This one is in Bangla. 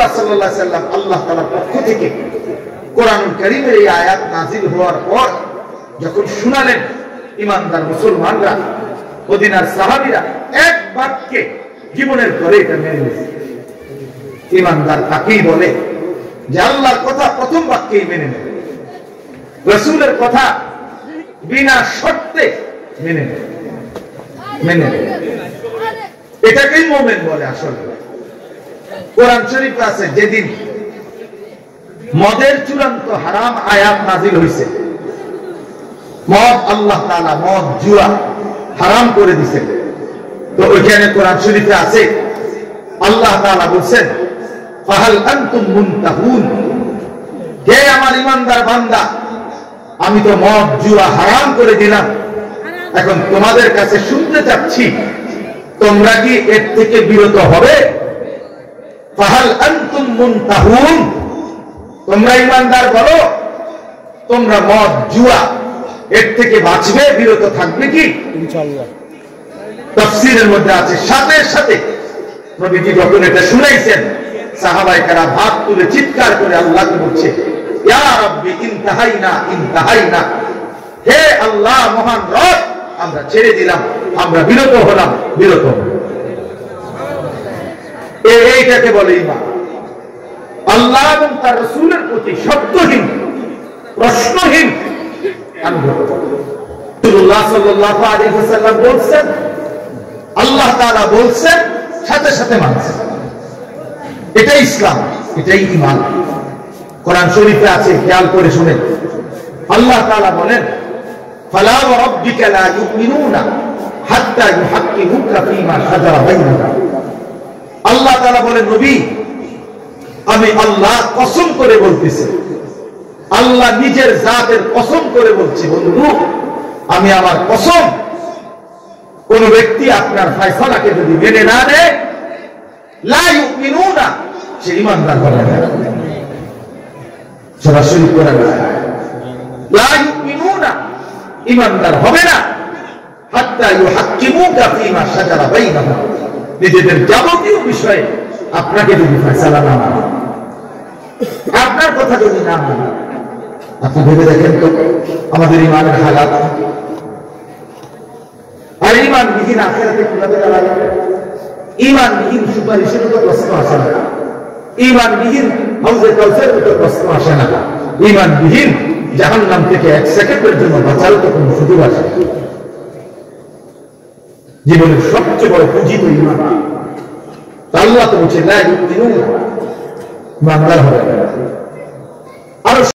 রাসূলুল্লাহ সাল্লাল্লাহু আলাইহি ওয়াসাল্লাম আল্লাহ তাআলার পক্ষ থেকে কোরআনুল কারীমের এই আয়াত নাযিল হওয়ার পর যখন শুনালেন, ঈমানদার মুসলমানরা, মদিনার সাহাবীরা এক বাক্যে জীবনের করে এটা মেনে নিয়েছে। ঈমানদার তাকেই বলে যে আল্লাহর কথা প্রথম বাক্যেই মেনে নেবে, রাসূলের কথা বিনা শর্তে মেনে নেবে, এটাকেই মুমিন বলে। আসলে কোরআন শরীফে আছে, যেদিন মদের চূড়ান্ত হারাম আয়াত নাযিল হয়েছে, মদ আল্লাহ তাআলা মদ জুয়া হারাম করে দিয়েছেন, তো ওইখানে কোরআন শরীফে আছে আল্লাহ তাআলা বলছেন, ফাহাল আনতুম মুনতাহুন, হে আমার ঈমানদার বান্দা, আমি তো মদ জুয়া হারাম করে দিলাম, এখন তোমাদের কাছে শুনতে চাচ্ছি তোমরা কি এর থেকে বিরত হবে? ফাহাল আনতুম মুনতাহুন, তোমরা ঈমানদার বলো, তোমরা মদ জুয়া এর থেকে বাঁচবে, বিরত থাকবে কি? ইনশাআল্লাহ। তাফসীরের মধ্যে আছে, সাথে সাথে নবীজি যখন এটা শুনাইছেন, সাহাবায়ে কেরাম হাত তুলে চিৎকার করে আল্লাহকে বলছে, ইয়া রাব্বি ইনতাহাইনা ইনতাহাইনা, হে আল্লাহ মহান রব, আমরা ছেড়ে দিলাম, আমরা বিরত হলাম, বিরত হলাম। এইটাকে বলে ঈমান। আল্লাহ এবং তার রাসূলের প্রতি শব্দহীন, প্রশ্নহীন অনুভব। রাসূলুল্লাহ সাল্লাল্লাহু আলাইহি ওয়াসাল্লাম বলছেন, আল্লাহ তাআলা বলছেন, সাথে সাথে মানছে। এটাই ইসলাম, এটাই ঈমান। কোরআন শরীফে আছে, খেয়াল করে শুনেন, আল্লাহ তাআলা বলেন, ফালা ওয়া রাব্বিকা লা ইউমিনুনা হাত্তা ইউহাক্কিমুকা ফীমা শাজারা বাইনাহুম। আল্লাহ তাআলা বলেন, নবী, আমি আল্লাহ কসম করে বলতেছি, আল্লাহ নিজের জাতের কসম করে বলছি, বন্ধু, আমি আমার কসম, কোন ব্যক্তি আপনার ফয়সালাকে যদি মেনে না নেয়, লা ইউমিনুনা, সে ঈমানদার হবে না। সরাসরি কোরআন, লা ইউমিনুনা, ঈমানদার হবে না, হাত্তা ইউহাক্কিমুকা ফীমা শাজারা বাইনাহুম, নিজেদের যাবতীয় বিষয়ে আপনাকে যদি ফয়সালা না মানে, আপনার কথা যদি না মানে, আপনি ভেবে দেখেন তো আমাদের ঈমানের হালাত। আর ঈমানবিহীন আখিরাতে কিভাবে দাঁড়াবে? ঈমানবিহীন সুপারিশের তো প্রশ্ন আসে না, ঈমানবিহীন হাউজে কাউসারের তো প্রশ্ন আসে না, ঈমানবিহীন জাহান্নাম থেকে এক সেকেন্ডের জন্য বাঁচার তো কোনো সুযোগ আসে না। জীবনের সবচেয়ে বড় পুঁজি তো ঈমান। আল্লাহ তো বলছে, লা ইউমিনুনা, ঈমানদার হবে না।